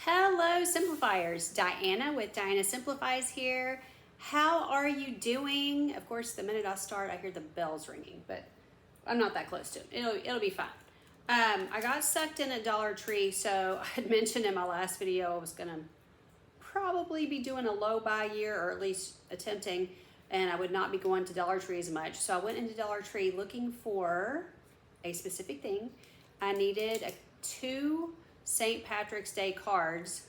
Hello, Simplifiers. Diana with Diana Simplifies here. How are you doing? Of course, the minute I start, I hear the bells ringing, but I'm not that close to it. It'll be fine. I got sucked in at Dollar Tree, so I had mentioned in my last video I was gonna probably be doing a low buy year, or at least attempting, and I would not be going to Dollar Tree as much. So I went into Dollar Tree looking for a specific thing. I needed two St. Patrick's Day cards,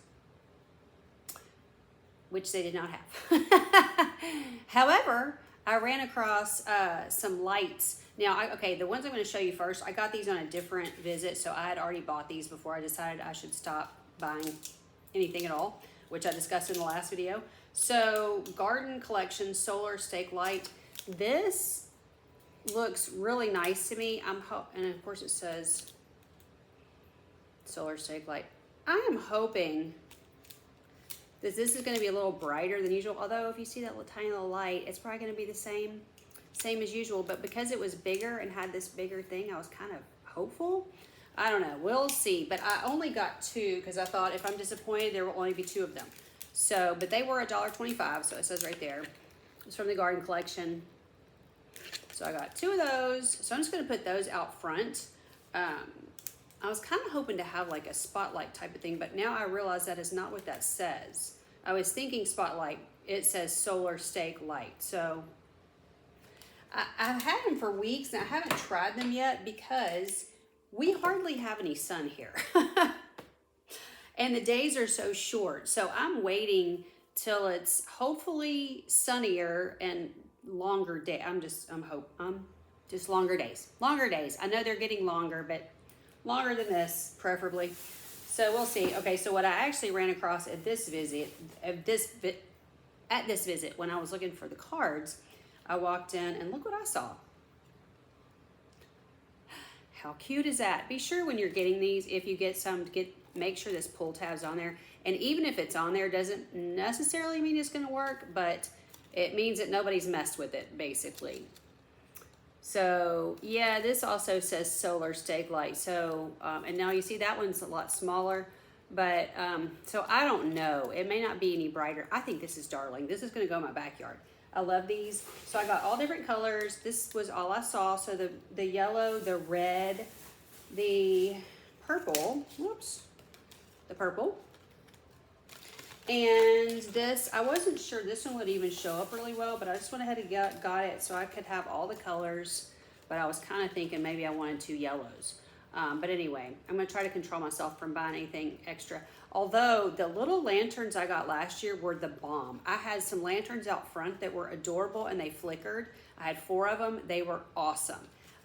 which they did not have. However, I ran across some lights. Now, the ones I'm going to show you first, I got these on a different visit, so I had already bought these before I decided I should stop buying anything at all, which I discussed in the last video. So, Garden Collection Solar Stake Light. This looks really nice to me. And of course it says Solar Stake Light. I am hoping that this is going to be a little brighter than usual. Although if you see that little tiny little light, it's probably going to be the same as usual. But because it was bigger and had this bigger thing, I was kind of hopeful. I don't know. We'll see. But I only got two because I thought if I'm disappointed, there will only be two of them. So, but they were $1.25. So it says right there. It's from the Garden Collection. So I got two of those. So I'm just going to put those out front. I was kind of hoping to have like a spotlight type of thing, but now I realize that is not what that says. I was thinking spotlight. It says Solar Stake Light. So I've had them for weeks and I haven't tried them yet because we hardly have any sun here. And the days are so short. So I'm waiting till it's hopefully sunnier and longer day. I'm just longer days. Longer days. I know they're getting longer, but longer than this, preferably. So we'll see. Okay, so what I actually ran across at this visit, when I was looking for the cards, I walked in and look what I saw. How cute is that? Be sure when you're getting these, if you get some, make sure this pull tab's on there. And even if it's on there, doesn't necessarily mean it's going to work, but it means that nobody's messed with it, basically. So yeah, this also says Solar Stake Light. So, and now you see that one's a lot smaller, but, so I don't know. It may not be any brighter. I think this is darling. This is going to go in my backyard. I love these. So I got all different colors. This was all I saw. So the yellow, the red, the purple, the purple. And this, I wasn't sure this one would even show up really well, but I just went ahead and got it so I could have all the colors. But I was kind of thinking maybe I wanted two yellows. But anyway, I'm going to try to control myself from buying anything extra. Although the little lanterns I got last year were the bomb. I had some lanterns out front that were adorable and they flickered. I had 4 of them. They were awesome.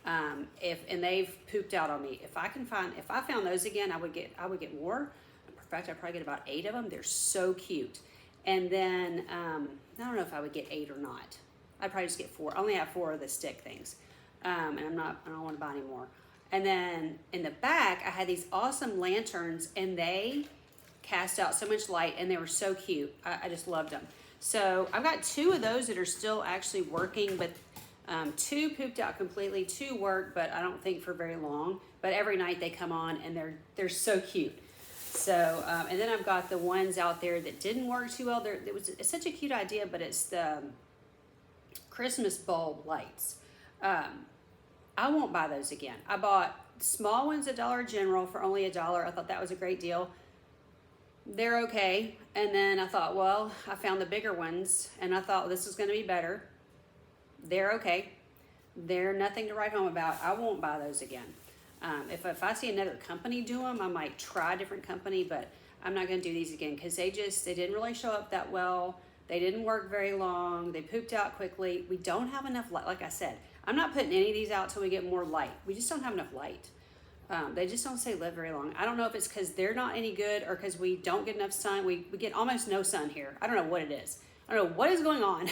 And they've pooped out on me. If I found those again, I would get more. In fact, I'd probably get about 8 of them. They're so cute. And then, I don't know if I would get 8 or not. I'd probably just get 4. I only have 4 of the stick things. And I don't want to buy any more. And then in the back, I had these awesome lanterns and they cast out so much light and they were so cute. I just loved them. So I've got 2 of those that are still actually working, but 2 pooped out completely. 2 work, but I don't think for very long. But every night they come on and they're so cute. So, and then I've got the ones out there that didn't work too well. It's such a cute idea, but it's the Christmas bulb lights. I won't buy those again. I bought small ones at Dollar General for only $1. I thought that was a great deal. They're okay. And then I thought, well, I found the bigger ones and I thought this is going to be better. They're okay. They're nothing to write home about. I won't buy those again. If I see another company do them, I might try a different company, but I'm not going to do these again because they didn't really show up that well. They didn't work very long. They pooped out quickly. We don't have enough light. Like I said, I'm not putting any of these out till we get more light. We just don't have enough light. They just don't stay live very long. I don't know if it's because they're not any good or because we don't get enough sun. We get almost no sun here. I don't know what it is. I don't know what is going on.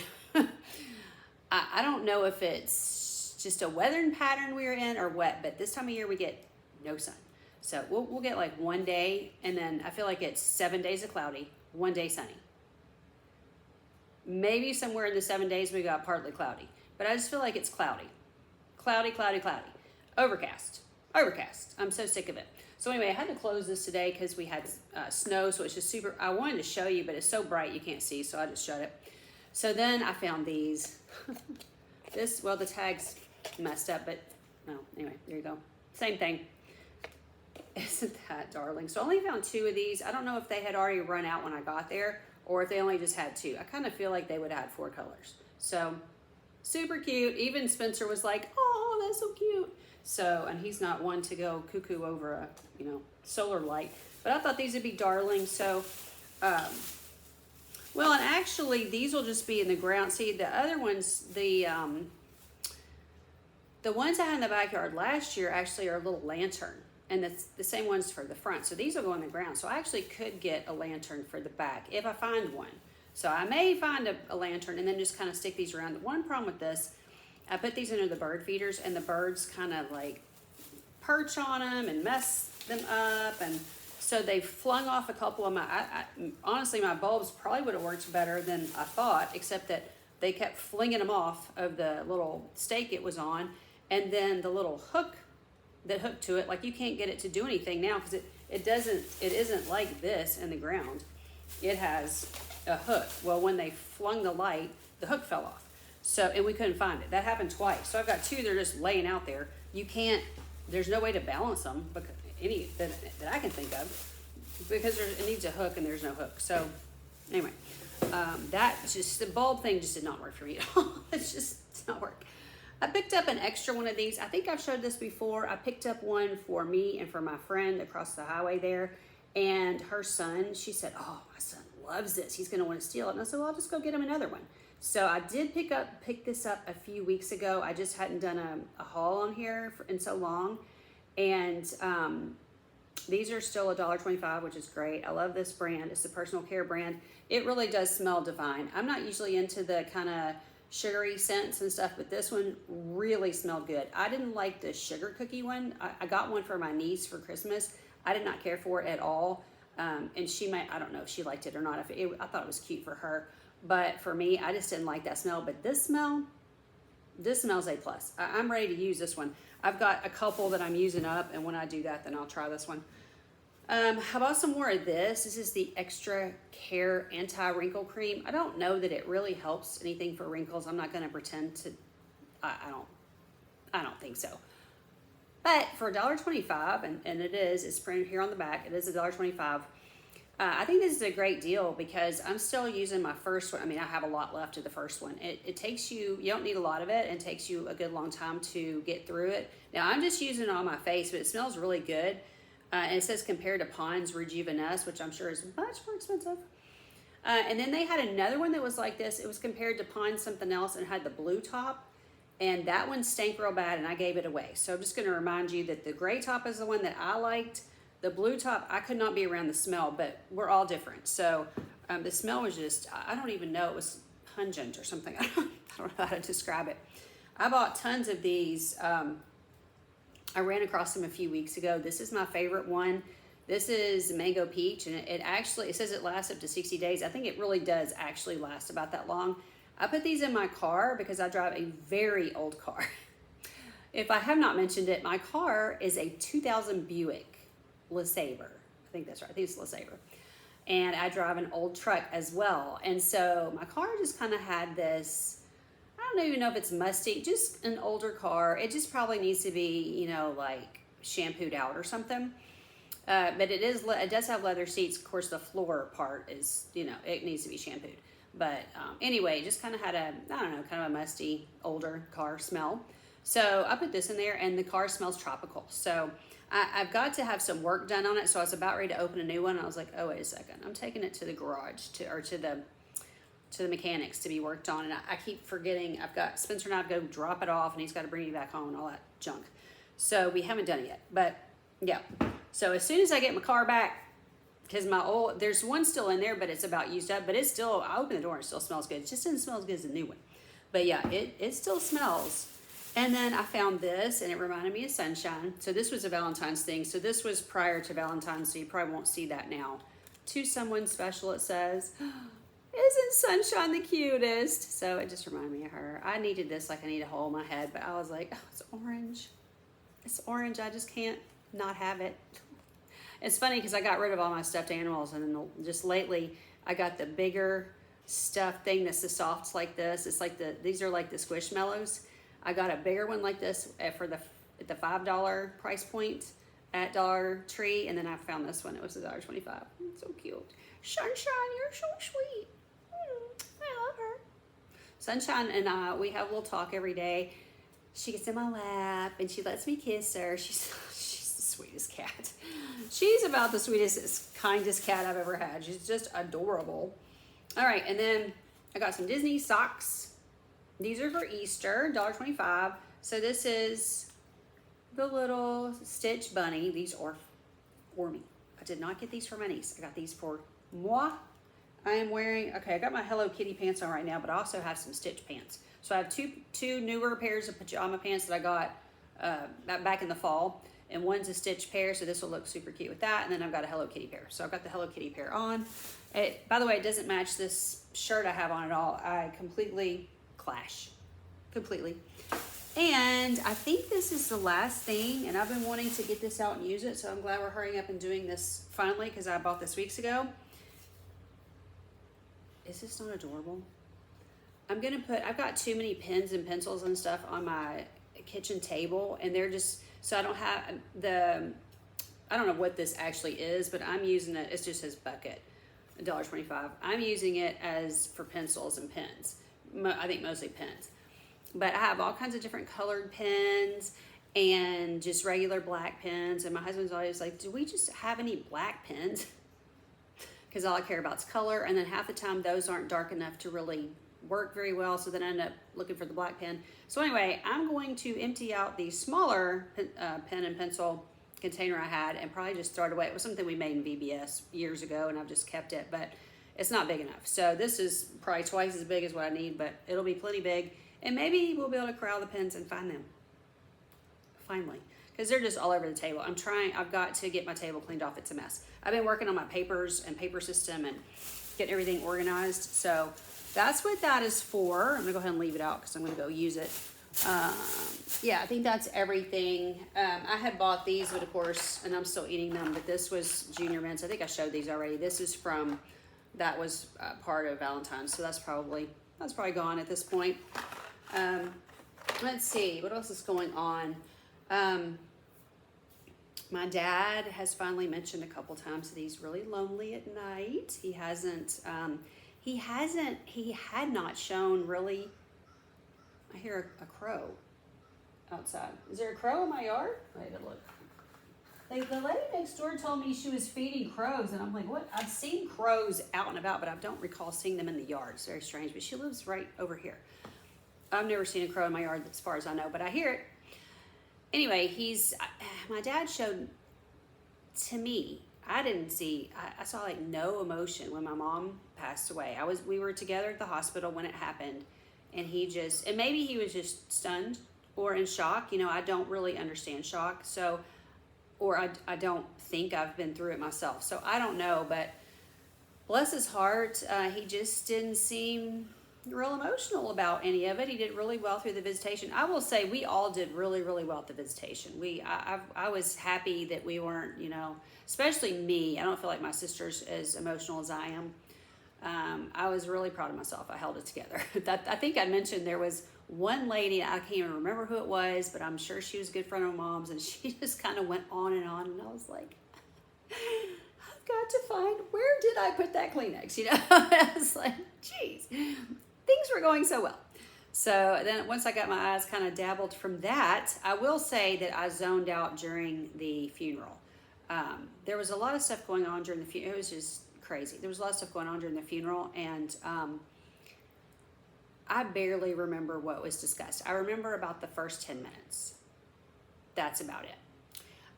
I don't know if it's just a weathering pattern we're in or what, but this time of year we get no sun. So we'll get like one day, and then I feel like it's 7 days of cloudy, 1 day sunny. Maybe somewhere in the 7 days we got partly cloudy, but I just feel like it's cloudy. Cloudy, cloudy, cloudy. Overcast. I'm so sick of it. So anyway, I had to close this today because we had snow, so it's just super, I wanted to show you, but it's so bright you can't see, so I just shut it. So then I found these. This, well, the tag's messed up, but no, anyway, there you go. Same thing. Isn't that darling? So I only found 2 of these. I don't know if they had already run out when I got there or if they only just had 2. I kind of feel like they would have had 4 colors. So super cute. Even Spencer was like, oh, that's so cute. So, and he's not one to go cuckoo over a, you know, solar light. But I thought these would be darling. So, well, and actually these will just be in the ground. See, the other ones, the ones I had in the backyard last year actually are a little lantern. And that's the same ones for the front. So these will go on the ground. So I actually could get a lantern for the back if I find one. So I may find a lantern and then just kind of stick these around. The one problem with this, I put these under the bird feeders and the birds kind of like perch on them and mess them up. And so they flung off a couple of my, honestly, my bulbs probably would have worked better than I thought, except that they kept flinging them off of the little stake it was on. And then the little hook that hooked to it, like you can't get it to do anything now because it isn't like this in the ground. It has a hook. Well, when they flung the light, the hook fell off. So, and we couldn't find it. That happened twice. So I've got 2 that are just laying out there. You can't, there's no way to balance them, because any that I can think of, because it needs a hook and there's no hook. So anyway, that just, the bulb thing just did not work for me at all. It's not work. I picked up an extra one of these. I think I've showed this before. I picked up one for me and for my friend across the highway there. And her son, she said, oh, my son loves this. He's going to want to steal it. And I said, well, I'll just go get him another one. So I did pick this up a few weeks ago. I just hadn't done a haul on here in so long. And these are still $1.25, which is great. I love this brand. It's a personal care brand. It really does smell divine. I'm not usually into the kind of sugary scents and stuff, but this one really smelled good. I didn't like the sugar cookie one. I got one for my niece for Christmas. I did not care for it at all. And she might, I don't know if she liked it or not. I thought it was cute for her, but for me, I just didn't like that smell. But this smells A+. I'm ready to use this one. I've got a couple that I'm using up, and when I do that, then I'll try this one. I bought some more of this. This is the Extra Care Anti-Wrinkle Cream. I don't know that it really helps anything for wrinkles. I'm not going to pretend to, I don't think so. But for $1.25, and it's printed here on the back, it is $1.25. I think this is a great deal because I'm still using my first one. I mean, I have a lot left of the first one. It takes you don't need a lot of it, and it takes you a good long time to get through it. Now, I'm just using it on my face, but it smells really good. And it says compared to Pond's Rejuveness, which I'm sure is much more expensive. And then they had another one that was like this. It was compared to Pond's something else and had the blue top. And that one stank real bad, and I gave it away. So I'm just going to remind you that the gray top is the one that I liked. The blue top, I could not be around the smell, but we're all different. So the smell was just, I don't even know, it was pungent or something. I don't know how to describe it. I bought tons of these. I ran across them a few weeks ago. This is my favorite one. This is Mango Peach, and it says it lasts up to 60 days. I think it really does actually last about that long. I put these in my car because I drive a very old car. If I have not mentioned it, my car is a 2000 Buick LeSabre. I think that's right. I think it's LeSabre. And I drive an old truck as well. And so my car just kind of had this, I don't even know if it's musty, just an older car. It just probably needs to be, like shampooed out or something. But it does have leather seats. Of course, the floor part is, it needs to be shampooed. But anyway, it just kind of had kind of a musty, older car smell. So I put this in there, and the car smells tropical. So I've got to have some work done on it. So I was about ready to open a new one. I was like, oh, wait a second. I'm taking it to the garage to the mechanics to be worked on. And I keep forgetting. Spencer and I have to go drop it off, and he's got to bring me back home and all that junk. So we haven't done it yet. But yeah. So as soon as I get my car back, because there's one still in there, but it's about used up. But it's still, I open the door and it still smells good. It just doesn't smell as good as the new one. But yeah, it still smells. And then I found this, and it reminded me of Sunshine. So this was a Valentine's thing. So this was prior to Valentine's, so you probably won't see that now. To someone special, it says, isn't Sunshine the cutest? So it just reminded me of her. I needed this like I need a hole in my head, but I was like, oh, it's orange. It's orange. I just can't not have it. It's funny because I got rid of all my stuffed animals, and then just lately I got the bigger stuffed thing that's the softs like this. It's like these are like the Squishmallows. I got a bigger one like this at the $5 price point at Dollar Tree, and then I found this one. It was $1.25. So cute. Sunshine, you're so sweet. I love her. Sunshine and I, we have a little talk every day. She gets in my lap and she lets me kiss her. She's the sweetest cat. She's about the sweetest, kindest cat I've ever had. She's just adorable. All right, and then I got some Disney socks. These are for Easter, $1.25. So this is the little Stitch bunny. These are for me. I did not get these for my niece. I got these for moi. I am wearing, okay, I got my Hello Kitty pants on right now, but I also have some Stitch pants. So I have two newer pairs of pajama pants that I got back in the fall, and one's a Stitch pair, so this will look super cute with that. And then I've got a Hello Kitty pair. So I've got the Hello Kitty pair on. By the way, it doesn't match this shirt I have on at all. I completely clash. Completely. And I think this is the last thing, and I've been wanting to get this out and use it, so I'm glad we're hurrying up and doing this finally because I bought this weeks ago. Is this not adorable? I've got too many pens and pencils and stuff on my kitchen table, and they're just, so I don't have I don't know what this actually is, but I'm using it, it's just his bucket, $1.25. I'm using it as for pencils and pens. I think mostly pens. But I have all kinds of different colored pens and just regular black pens. And my husband's always like, do we just have any black pens? Because all I care about is color. And then half the time those aren't dark enough to really work very well. So then I end up looking for the black pen. So anyway, I'm going to empty out the smaller pen and pencil container I had and probably just throw it away. It was something we made in VBS years ago and I've just kept it, but it's not big enough. So this is probably twice as big as what I need, but it'll be plenty big. And maybe we'll be able to corral the pens and find them. Finally. Because they're just all over the table. I've got to get my table cleaned off. It's a mess. I've been working on my papers and paper system and getting everything organized. So that's what that is for. I'm going to go ahead and leave it out because I'm going to go use it. Yeah, I think that's everything. I had bought these, but of course, and I'm still eating them, but this was Junior Mints. I think I showed these already. This is that was part of Valentine's. So that's probably gone at this point. Let's see, what else is going on? My dad has finally mentioned a couple times that he's really lonely at night. He had not shown really. I hear a crow outside. Is there a crow in my yard? Wait a look. The lady next door told me she was feeding crows, and I'm like, what? I've seen crows out and about, but I don't recall seeing them in the yard. It's very strange, but she lives right over here. I've never seen a crow in my yard as far as I know, but I hear it. Anyway, my dad showed to me, I saw like no emotion when my mom passed away. We were together at the hospital when it happened, and and maybe he was just stunned or in shock. You know, I don't really understand shock, or I don't think I've been through it myself. So I don't know, but bless his heart, he just didn't seem real emotional about any of it. He did really well through the visitation. I will say we all did really, really well at the visitation. I was happy that we weren't, especially me. I don't feel like my sister's as emotional as I am. I was really proud of myself. I held it together. I think I mentioned there was one lady, I can't even remember who it was, but I'm sure she was a good friend of Mom's, and she just kind of went on, and I was like, I've got to find, where did I put that Kleenex? I was like, geez. Things were going so well. So then once I got my eyes kind of dabbled from that, I will say that I zoned out during the funeral. There was a lot of stuff going on during the funeral. It was just crazy. There was a lot of stuff going on during the funeral, and I barely remember what was discussed. I remember about the first 10 minutes. That's about it.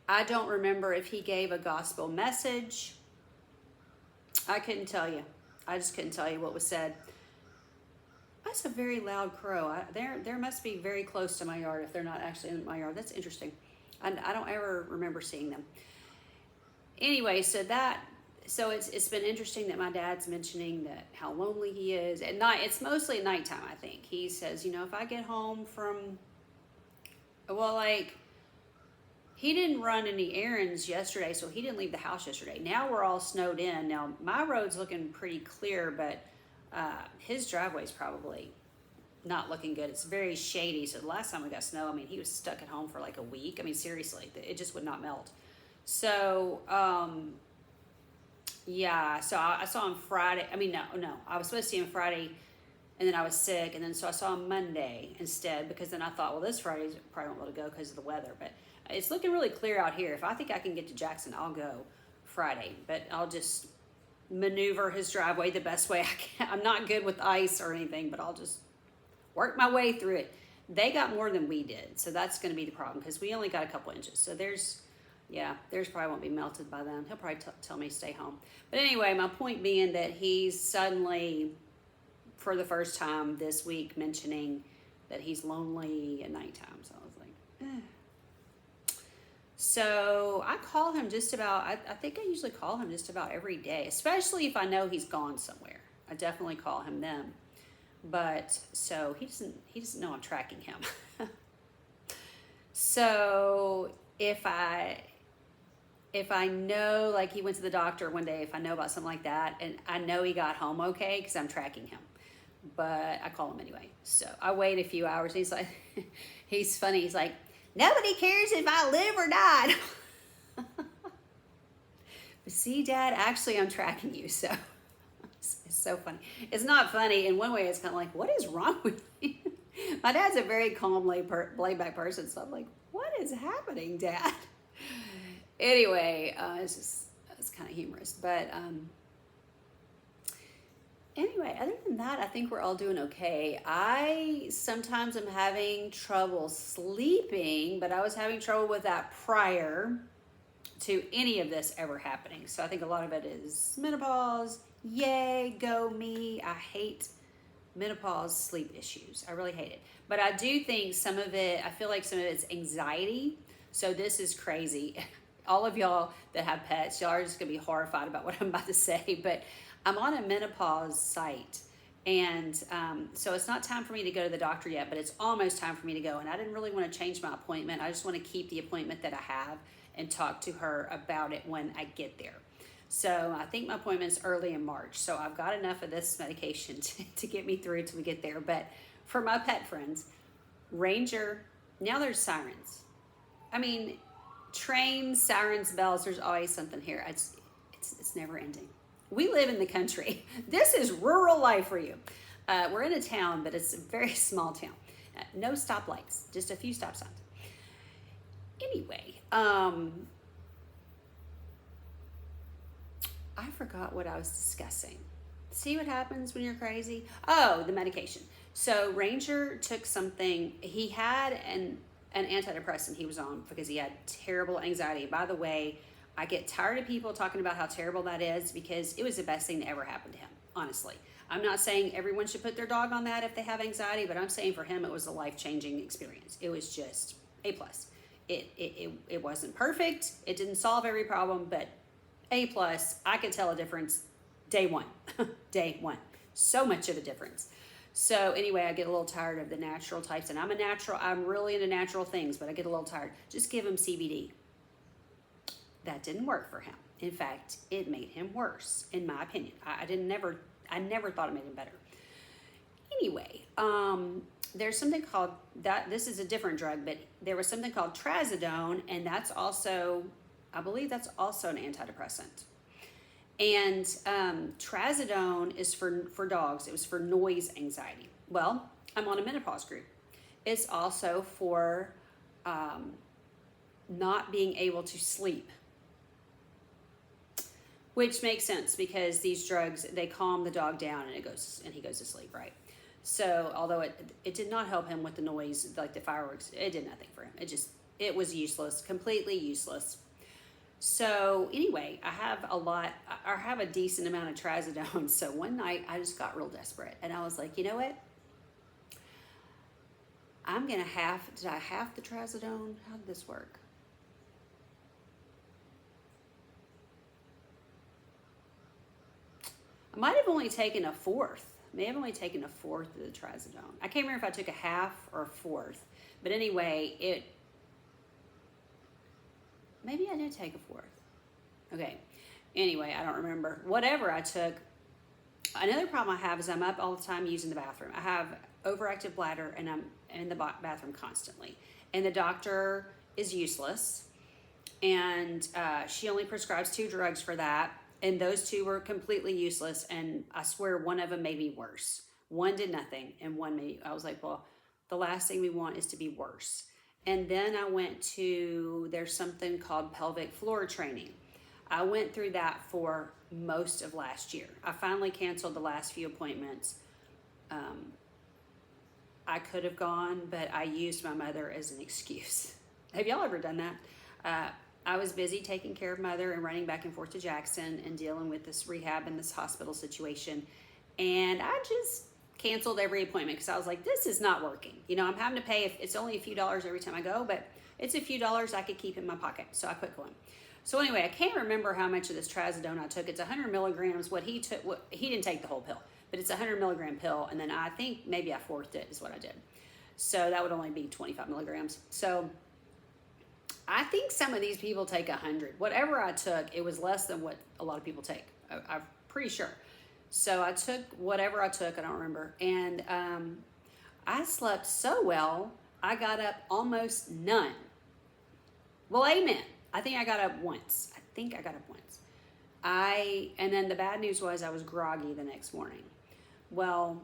I don't remember if he gave a gospel message. I couldn't tell you. I just couldn't tell you what was said. That's a very loud crow. There must be very close to my yard if they're not actually in my yard. That's interesting. I don't ever remember seeing them. Anyway, so it's been interesting that my dad's mentioning that how lonely he is at night. It's mostly at nighttime, I think. He says, if I get home from, he didn't run any errands yesterday, so he didn't leave the house yesterday. Now we're all snowed in. Now my road's looking pretty clear, but his driveway's probably not looking good. It's very shady. So the last time we got snow, I mean, he was stuck at home for like a week. I mean, seriously, it just would not melt. So, yeah, so I saw him Friday. I mean, no, I was supposed to see him Friday, and then I was sick, and then so I saw him Monday instead, because then I thought, well, this Friday probably won't be able to go because of the weather, but it's looking really clear out here. If I think I can get to Jackson, I'll go Friday, but I'll just maneuver his driveway the best way I can. I'm not good with ice or anything, but I'll just work my way through it. They got more than we did, so that's going to be the problem, because we only got a couple inches. So theirs probably won't be melted by then. He'll probably tell me to stay home. But anyway, my point being that he's suddenly, for the first time this week, mentioning that he's lonely at nighttime. So I was like, eh. So I call him just about, I think I usually call him just about every day, especially if I know he's gone somewhere. I definitely call him then. But so he doesn't know I'm tracking him. So if I know, like he went to the doctor one day, if I know about something like that, and I know he got home okay, because I'm tracking him, but I call him anyway. So I wait a few hours. He's like, he's funny. He's like, nobody cares if I live or not. But see, Dad, actually I'm tracking you, so it's so funny. It's not funny. In one way, it's kind of like, what is wrong with you? My dad's a very calm, laid-back person, so I'm like, what is happening, Dad? Anyway, it's kind of humorous, but anyway, other than that, I think we're all doing okay. I sometimes am having trouble sleeping, but I was having trouble with that prior to any of this ever happening. So I think a lot of it is menopause. Yay, go me. I hate menopause sleep issues. I really hate it. But I do think some of it, I feel like some of it's anxiety. So this is crazy. All of y'all that have pets, y'all are just gonna be horrified about what I'm about to say, but I'm on a menopause site. And so it's not time for me to go to the doctor yet, but it's almost time for me to go. And I didn't really want to change my appointment. I just want to keep the appointment that I have and talk to her about it when I get there. So I think my appointment's early in March. So I've got enough of this medication to get me through till we get there. But for my pet friends, Ranger, now there's sirens. I mean, trains, sirens, bells, there's always something here. It's never ending. We live in the country. This is rural life for you. We're in a town, but it's a very small town. No stoplights, just a few stop signs. Anyway, I forgot what I was discussing. See what happens when you're crazy? Oh, the medication. So Ranger took something, he had an antidepressant he was on because he had terrible anxiety. By the way, I get tired of people talking about how terrible that is, because it was the best thing that ever happened to him, honestly. I'm not saying everyone should put their dog on that if they have anxiety, but I'm saying for him it was a life-changing experience. It was just A+. It wasn't perfect. It didn't solve every problem, but A+. I could tell a difference day one. Day one. So much of a difference. So anyway, I get a little tired of the natural types, and I'm really into natural things, but I get a little tired. Just give him CBD. That didn't work for him. In fact, it made him worse, in my opinion. I never thought it made him better. Anyway, there's something called that. This is a different drug, but there was something called trazodone, and that's also, I believe that's also an antidepressant. And trazodone is for dogs. It was for noise anxiety. Well, I'm on a menopause group. It's also for not being able to sleep, which makes sense because these drugs, they calm the dog down and he goes to sleep, right? So although it did not help him with the noise, like the fireworks, it did nothing for him. It was useless, completely useless. So anyway, I have a decent amount of trazodone. So one night I just got real desperate and I was like, you know what? did I have the trazodone? How did this work? I might have only taken a fourth. May have only taken a fourth of the trazodone. I can't remember if I took a half or a fourth. But anyway, maybe I did take a fourth. Okay. Anyway, I don't remember. Whatever I took. Another problem I have is I'm up all the time using the bathroom. I have overactive bladder and I'm in the bathroom constantly. And the doctor is useless. And she only prescribes 2 drugs for that. And those 2 were completely useless. And I swear one of them made me worse. One did nothing and one made, I was like, well, the last thing we want is to be worse. And then I went to, there's something called pelvic floor training. I went through that for most of last year. I finally canceled the last few appointments. I could have gone, but I used my mother as an excuse. Have y'all ever done that? I was busy taking care of mother and running back and forth to Jackson and dealing with this rehab and this hospital situation. And I just canceled every appointment because I was like, this is not working. You know, I'm having to pay, if it's only a few dollars every time I go, but it's a few dollars I could keep in my pocket. So I quit going. So anyway, I can't remember how much of this trazodone I took. It's 100 milligrams. What he took, he didn't take the whole pill, but it's a 100 milligram pill. And then I think maybe I fourthed it is what I did. So that would only be 25 milligrams. So I think some of these people take 100. Whatever I took, it was less than what a lot of people take. I'm pretty sure. So I took whatever I took, I don't remember. And I slept so well, I got up almost none. Well, amen. I think I got up once. And then the bad news was I was groggy the next morning. Well,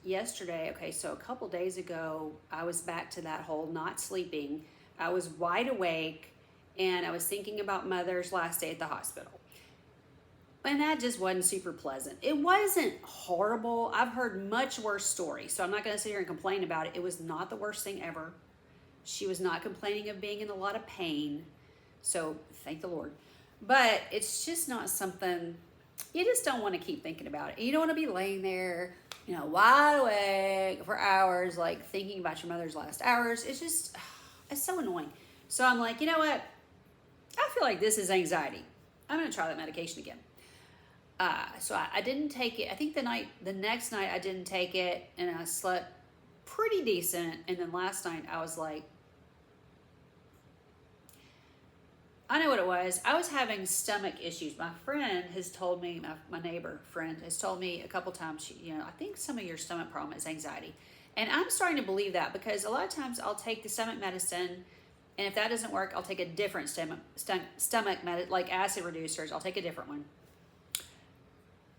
yesterday, okay, so a couple days ago, I was back to that whole not sleeping. I was wide awake and I was thinking about mother's last day at the hospital. And that just wasn't super pleasant. It wasn't horrible. I've heard much worse stories, so I'm not going to sit here and complain about it. It was not the worst thing ever. She was not complaining of being in a lot of pain, so thank the Lord. But it's just not something, you just don't want to keep thinking about it. You don't want to be laying there, you know, wide awake for hours, like thinking about your mother's last hours. It's just, it's so annoying. So I'm like, you know what? I feel like this is anxiety. I'm going to try that medication again. So I didn't take it. I think the next night I didn't take it and I slept pretty decent. And then last night I was like, I know what it was. I was having stomach issues. My friend has told me, my neighbor friend has told me a couple times, I think some of your stomach problem is anxiety. And I'm starting to believe that because a lot of times I'll take the stomach medicine, and if that doesn't work, I'll take a different stomach medicine, like acid reducers. I'll take a different one.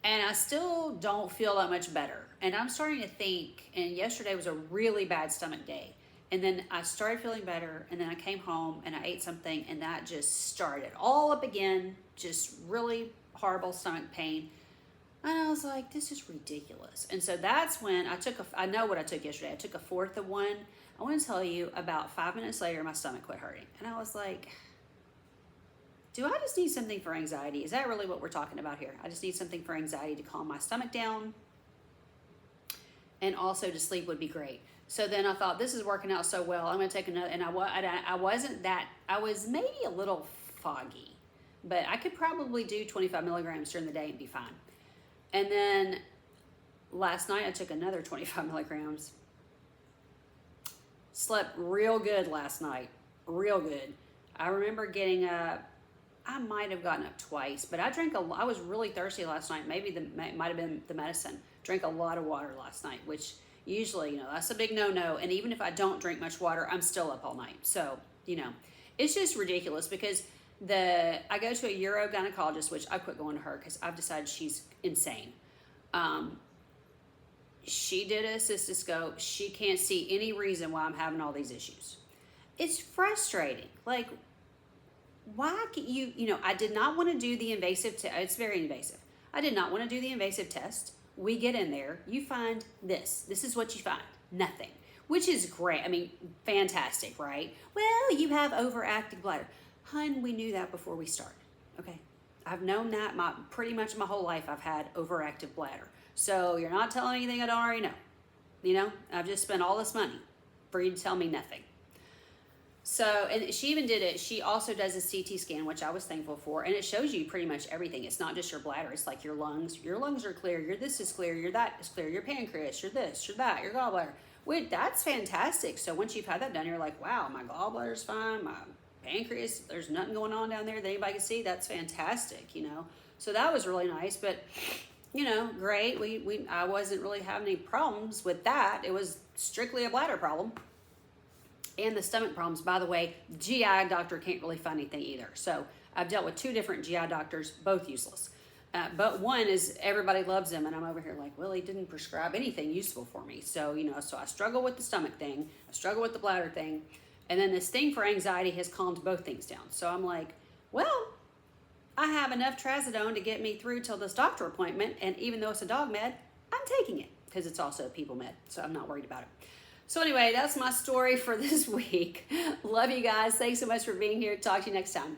And I still don't feel that much better. And I'm starting to think, and yesterday was a really bad stomach day. And then I started feeling better, and then I came home and I ate something, and that just started all up again, just really horrible stomach pain. And I was like, this is ridiculous. And so that's when I know what I took yesterday. I took a fourth of one. I want to tell you, about 5 minutes later, my stomach quit hurting. And I was like, do I just need something for anxiety? Is that really what we're talking about here? I just need something for anxiety to calm my stomach down. And also to sleep would be great. So then I thought, this is working out so well. I'm going to take another. And I was maybe a little foggy. But I could probably do 25 milligrams during the day and be fine. And then last night I took another 25 milligrams. Slept real good last night. Real good. I remember getting up. I might have gotten up twice, but I was really thirsty last night. Maybe it might have been the medicine. Drank a lot of water last night, which usually, that's a big no-no. And even if I don't drink much water, I'm still up all night. So, it's just ridiculous because I go to a urogynecologist, which I quit going to her because I've decided she's insane. She did a cystoscope. She can't see any reason why I'm having all these issues. It's frustrating. Like, why can I did not want to do the invasive test. It's very invasive. I did not want to do the invasive test. We get in there. You find this. This is what you find. Nothing. Which is great. I mean, fantastic, right? Well, you have overactive bladder. Hun, we knew that before we started. Okay? I've known that pretty much my whole life. I've had overactive bladder. So you're not telling anything I don't already know. I've just spent all this money for you to tell me nothing. So, and she even did it. She also does a CT scan, which I was thankful for. And it shows you pretty much everything. It's not just your bladder. It's like your lungs. Your lungs are clear. Your this is clear. Your that is clear. Your pancreas. Your this. Your that. Your gallbladder. Wait, that's fantastic. So once you've had that done, you're like, wow, my gallbladder's fine. My pancreas, there's nothing going on down there that anybody can see. That's fantastic, you know. So that was really nice, but you know, great. I wasn't really having any problems with that. It was strictly a bladder problem. And the stomach problems, by the way, GI doctor can't really find anything either. So I've dealt with 2 different GI doctors, both useless. But one is everybody loves him, and I'm over here like, well, he didn't prescribe anything useful for me. So, you know, so I struggle with the stomach thing, I struggle with the bladder thing, and then this thing for anxiety has calmed both things down. So I'm like, well, I have enough trazodone to get me through till this doctor appointment, and even though it's a dog med, I'm taking it because it's also a people med, so I'm not worried about it. So anyway, that's my story for this week. Love you guys. Thanks so much for being here. Talk to you next time.